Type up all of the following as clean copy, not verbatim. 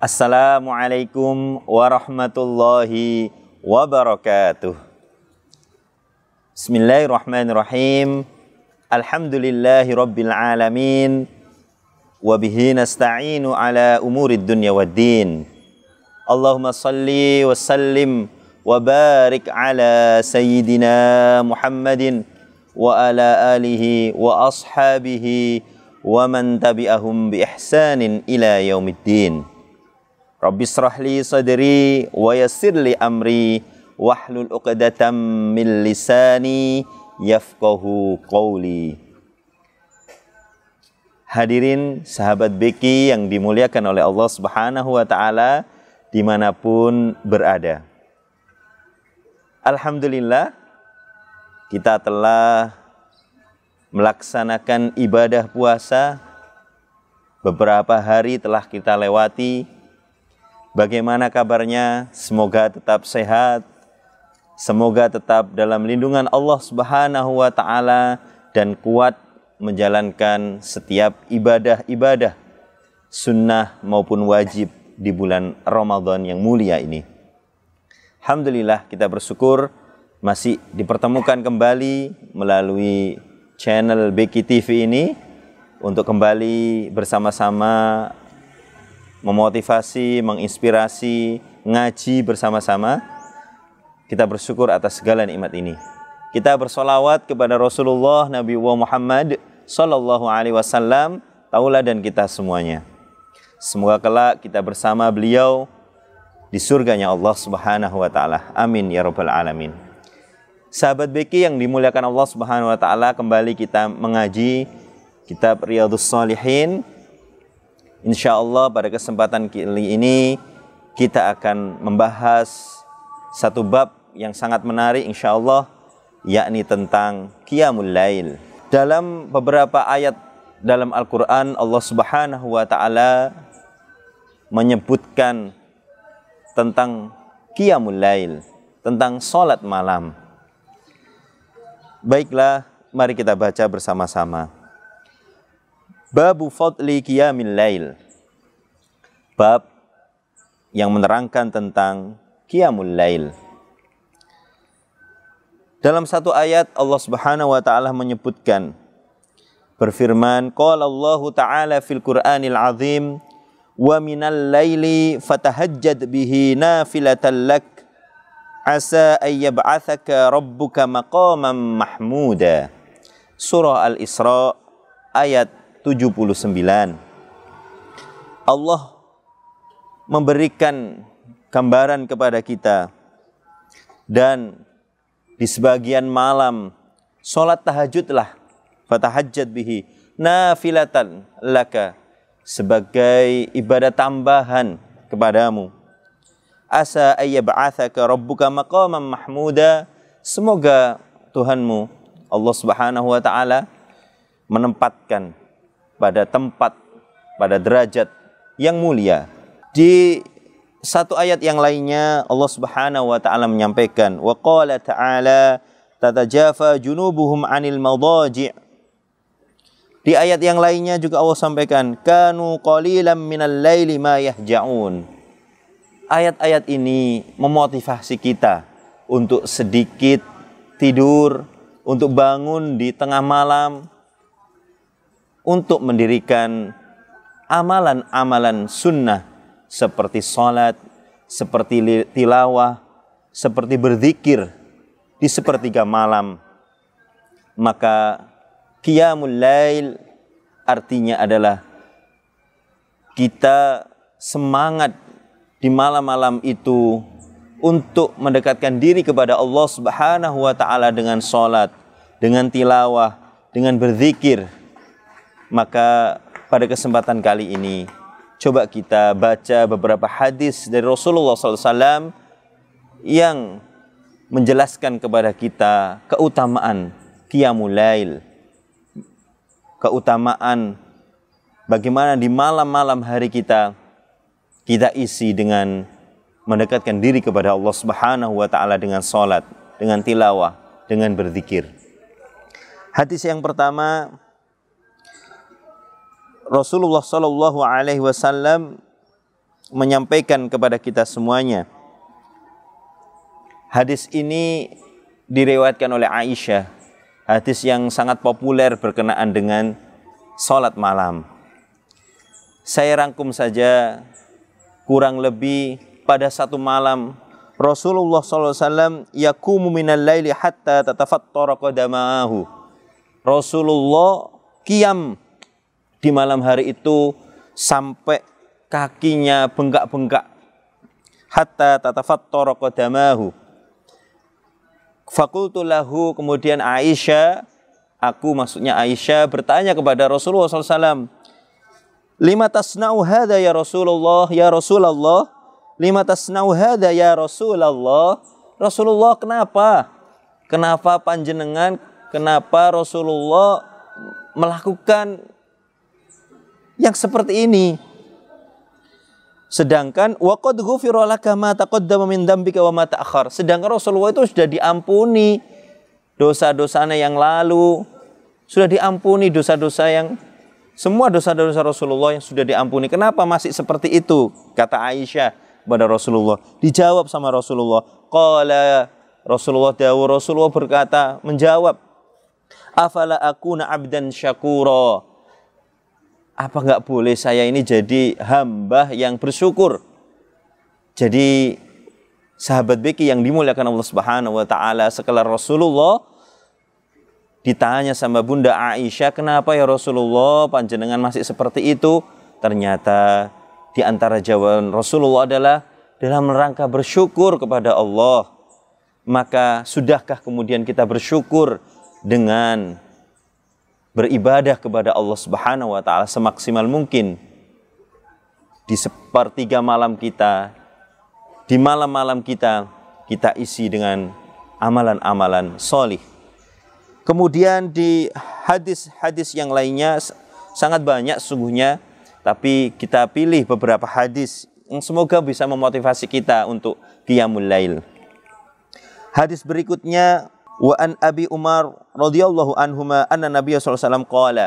Assalamualaikum warahmatullahi wabarakatuh. Bismillahirrahmanirrahim. Alhamdulillahi rabbil alamin. Wabihi nasta'inu ala umurid dunya waddin. Allahumma salli wa sallim wa barik ala sayyidina Muhammadin wa ala alihi wa ashabihi wa man tabi'ahum bi ihsanin ila yaumiddin. Rabbi shrah li sadri wa yassir li amri wahlul 'uqdatam min lisani yafqahu qawli. Hadirin sahabat Beki yang dimuliakan oleh Allah Subhanahu wa taala dimanapun berada. Alhamdulillah kita telah melaksanakan ibadah puasa. Beberapa hari telah kita lewati. Bagaimana kabarnya? Semoga tetap sehat, semoga tetap dalam lindungan Allah Subhanahu wa taala dan kuat menjalankan setiap ibadah-ibadah sunnah maupun wajib di bulan Ramadan yang mulia ini. Alhamdulillah kita bersyukur masih dipertemukan kembali melalui channel Beki TV ini untuk kembali bersama-sama memotivasi, menginspirasi, ngaji bersama-sama. Kita bersyukur atas segala nikmat ini. Kita bersolawat kepada Rasulullah Nabi Muhammad Sallallahu Alaihi Wasallam, tauladan kita semuanya. Semoga kelak kita bersama beliau di surganya Allah Subhanahu Wa Taala. Amin ya Rabbal Alamin. Sahabat Beki yang dimuliakan Allah Subhanahu Wa Taala, kembali kita mengaji kitab Riyadhus Shalihin. InsyaAllah pada kesempatan kali ini kita akan membahas satu bab yang sangat menarik insyaAllah, yakni tentang Qiyamul Lail. Dalam beberapa ayat dalam Al-Quran, Allah Subhanahu wa ta'ala menyebutkan tentang Qiyamul Lail, tentang salat malam. Baiklah, mari kita baca bersama-sama. Babu fadli qiyamil lail. Bab yang menerangkan tentang qiyamul lail. Dalam satu ayat Allah Subhanahu wa taala menyebutkan, berfirman, qala Allah taala fil Qur'anil azim, wa minal laili fatahajjad bihi nafilatan lak asa ay yab'atsaka rabbuka maqaman mahmuda. Surah Al-Isra ayat 79. Allah memberikan gambaran kepada kita, dan di sebagian malam salat tahajudlah, fatahajjad bihi nafilatan laka, sebagai ibadah tambahan kepadamu. Asa ayyab'atsaka rabbuka maqaman mahmuda, semoga Tuhanmu Allah Subhanahu wa taala menempatkan pada tempat, pada derajat yang mulia. Di satu ayat yang lainnya Allah Subhanahu wa taala menyampaikan, wa qala ta'ala tatajafa junubuhum 'anil madaji'. Di ayat yang lainnya juga Allah sampaikan, kanu qalilan minal laili ma yahja'un. Ayat-ayat ini memotivasi kita untuk sedikit tidur, untuk bangun di tengah malam, untuk mendirikan amalan-amalan sunnah seperti salat, seperti tilawah, seperti berzikir di sepertiga malam. Maka qiyamul lail artinya adalah kita semangat di malam-malam itu untuk mendekatkan diri kepada Allah Subhanahu wa taala dengan salat, dengan tilawah, dengan berzikir. Maka pada kesempatan kali ini coba kita baca beberapa hadis dari Rasulullah SAW yang menjelaskan kepada kita keutamaan Qiyamul Lail, keutamaan bagaimana di malam-malam hari kita isi dengan mendekatkan diri kepada Allah Subhanahu wa taala dengan salat, dengan tilawah, dengan berzikir. Hadis yang pertama, Rasulullah Shallallahu Alaihi Wasallam menyampaikan kepada kita semuanya. Hadis ini diriwayatkan oleh Aisyah. Hadis yang sangat populer berkenaan dengan salat malam. Saya rangkum saja, kurang lebih pada satu malam Rasulullah SAW yakumu minal laili hatta tatafattara qadamahu. Rasulullah qiyam di malam hari itu sampai kakinya bengkak-bengkak. Hatta tatafattara qadamahu. Fakultu lahu, kemudian Aisyah, maksudnya Aisyah bertanya kepada Rasulullah SAW, lima tasna'u hadha ya Rasulullah, ya Rasulullah, lima tasna'u hadha ya Rasulullah. Rasulullah, kenapa panjenengan, kenapa Rasulullah melakukan yang seperti ini? Sedangkan waqad ghufira laka ma taqaddama min dzambika wa ma ta'akhkhar. Sedangkan Rasulullah itu sudah diampuni dosa-dosanya yang lalu, sudah diampuni semua dosa-dosa Rasulullah yang sudah diampuni. Kenapa masih seperti itu? Kata Aisyah kepada Rasulullah. Dijawab sama Rasulullah. Qala Rasulullah berkata, menjawab, afala akuna abdan syakura. Apa enggak boleh saya ini jadi hamba yang bersyukur? Jadi sahabat beki yang dimuliakan Allah Subhanahu wa taala, sekelar Rasulullah ditanya sama Bunda Aisyah, kenapa ya Rasulullah panjenengan masih seperti itu? Ternyata di antara jawaban Rasulullah adalah dalam rangka bersyukur kepada Allah. Maka sudahkah kemudian kita bersyukur dengan beribadah kepada Allah Subhanahu wa taala semaksimal mungkin di sepertiga malam kita, di malam-malam kita isi dengan amalan-amalan solih. Kemudian di hadis-hadis yang lainnya sangat banyak sesungguhnya, tapi kita pilih beberapa hadis yang semoga bisa memotivasi kita untuk qiyamul lail. Hadis berikutnya, wa an Abi Umar radhiyallahu anhuma anna Nabiy sallallahu alaihi wasallam qala.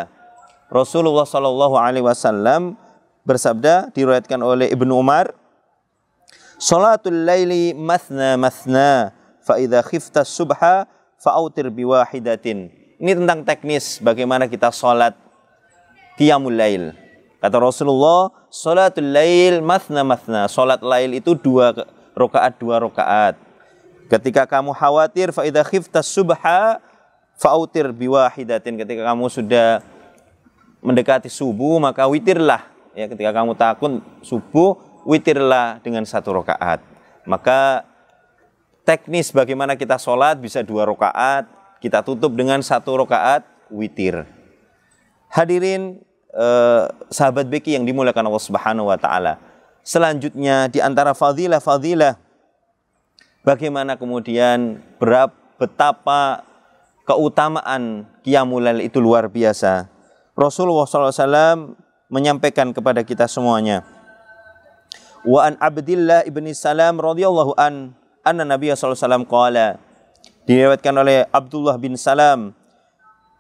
Rasulullah sallallahu alaihi wasallam bersabda, diriwayatkan oleh Ibnu Umar, salatul laili mathna mathna fa idza khifta subha fa'autir biwahidatin. Ini tentang teknis bagaimana kita salat qiyamul lail. Kata Rasulullah, salatul lail mathna mathna. Salat lail itu 2 rakaat. Ketika kamu khawatir, fa idza khiftas subha fa'autir biwahidatin. Ketika kamu sudah mendekati subuh, maka witirlah. Ya, ketika kamu takut subuh, witirlah dengan 1 rakaat. Maka teknis bagaimana kita sholat bisa 2 rakaat, kita tutup dengan 1 rakaat witir. Hadirin sahabat beki yang dimuliakan Allah Subhanahu wa taala. Selanjutnya di antara fadilah-fadilah, bagaimana kemudian betapa keutamaan qiyamul lail itu luar biasa. Rasulullah SAW menyampaikan kepada kita semuanya. Wa an Abdillah ibni Salam radhiyallahu anna Nabiy sallallahu alaihi wasallam qala. Diriwayatkan oleh Abdullah bin Salam,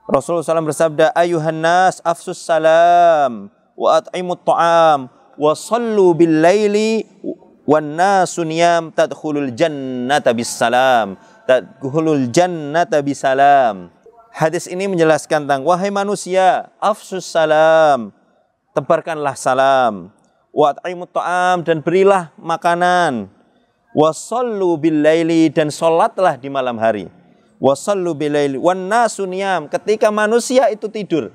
Rasulullah SAW bersabda, ayuhan nas afsus salam wa at'imut ta'am wa sallu bil laili wan nasu niyam tadkhulul jannata bisalam. Hadis ini menjelaskan tentang, wahai manusia, afsus salam, tebarkanlah salam, wa at'imut ta'am, dan berilah makanan, wa sallu bil laili, dan salatlah di malam hari, wa sallu bil laili wan nasu niyam, ketika manusia itu tidur.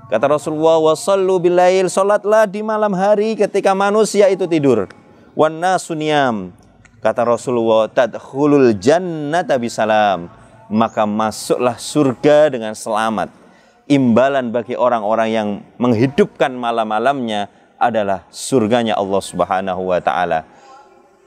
Kata Rasulullah, wa sallu bil lail, salatlah di malam hari ketika manusia itu tidur. Wan nasu niyam, kata Rasulullah, tadkhulul jannata bisalam, maka masuklah surga dengan selamat. Imbalan bagi orang-orang yang menghidupkan malam-malamnya adalah surganya Allah Subhanahu wa taala.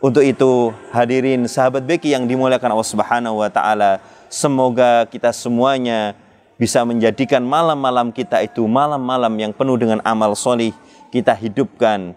Untuk itu, hadirin sahabat beki yang dimuliakan Allah Subhanahu wa taala, semoga kita semuanya bisa menjadikan malam-malam kita itu malam-malam yang penuh dengan amal solih. Kita hidupkan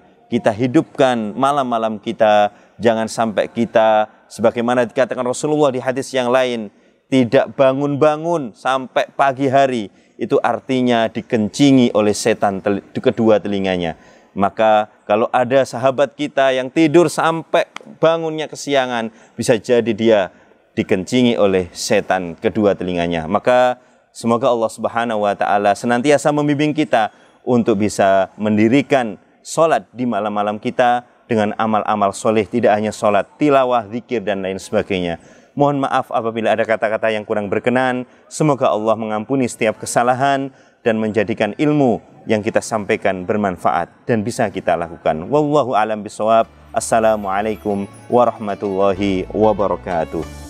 malam-malam kita. Jangan sampai kita, sebagaimana dikatakan Rasulullah di hadis yang lain, tidak bangun-bangun sampai pagi hari. Itu artinya dikencingi oleh setan kedua telinganya. Maka kalau ada sahabat kita yang tidur sampai bangunnya kesiangan, bisa jadi dia dikencingi oleh setan kedua telinganya. Maka semoga Allah Subhanahu wa taala senantiasa membimbing kita untuk bisa mendirikan sholat di malam-malam kita dengan amal-amal soleh, tidak hanya sholat, tilawah, zikir, dan lain sebagainya. Mohon maaf apabila ada kata-kata yang kurang berkenan. Semoga Allah mengampuni setiap kesalahan dan menjadikan ilmu yang kita sampaikan bermanfaat dan bisa kita lakukan. Wallahu a'lam bishawab. Assalamualaikum warahmatullahi wabarakatuh.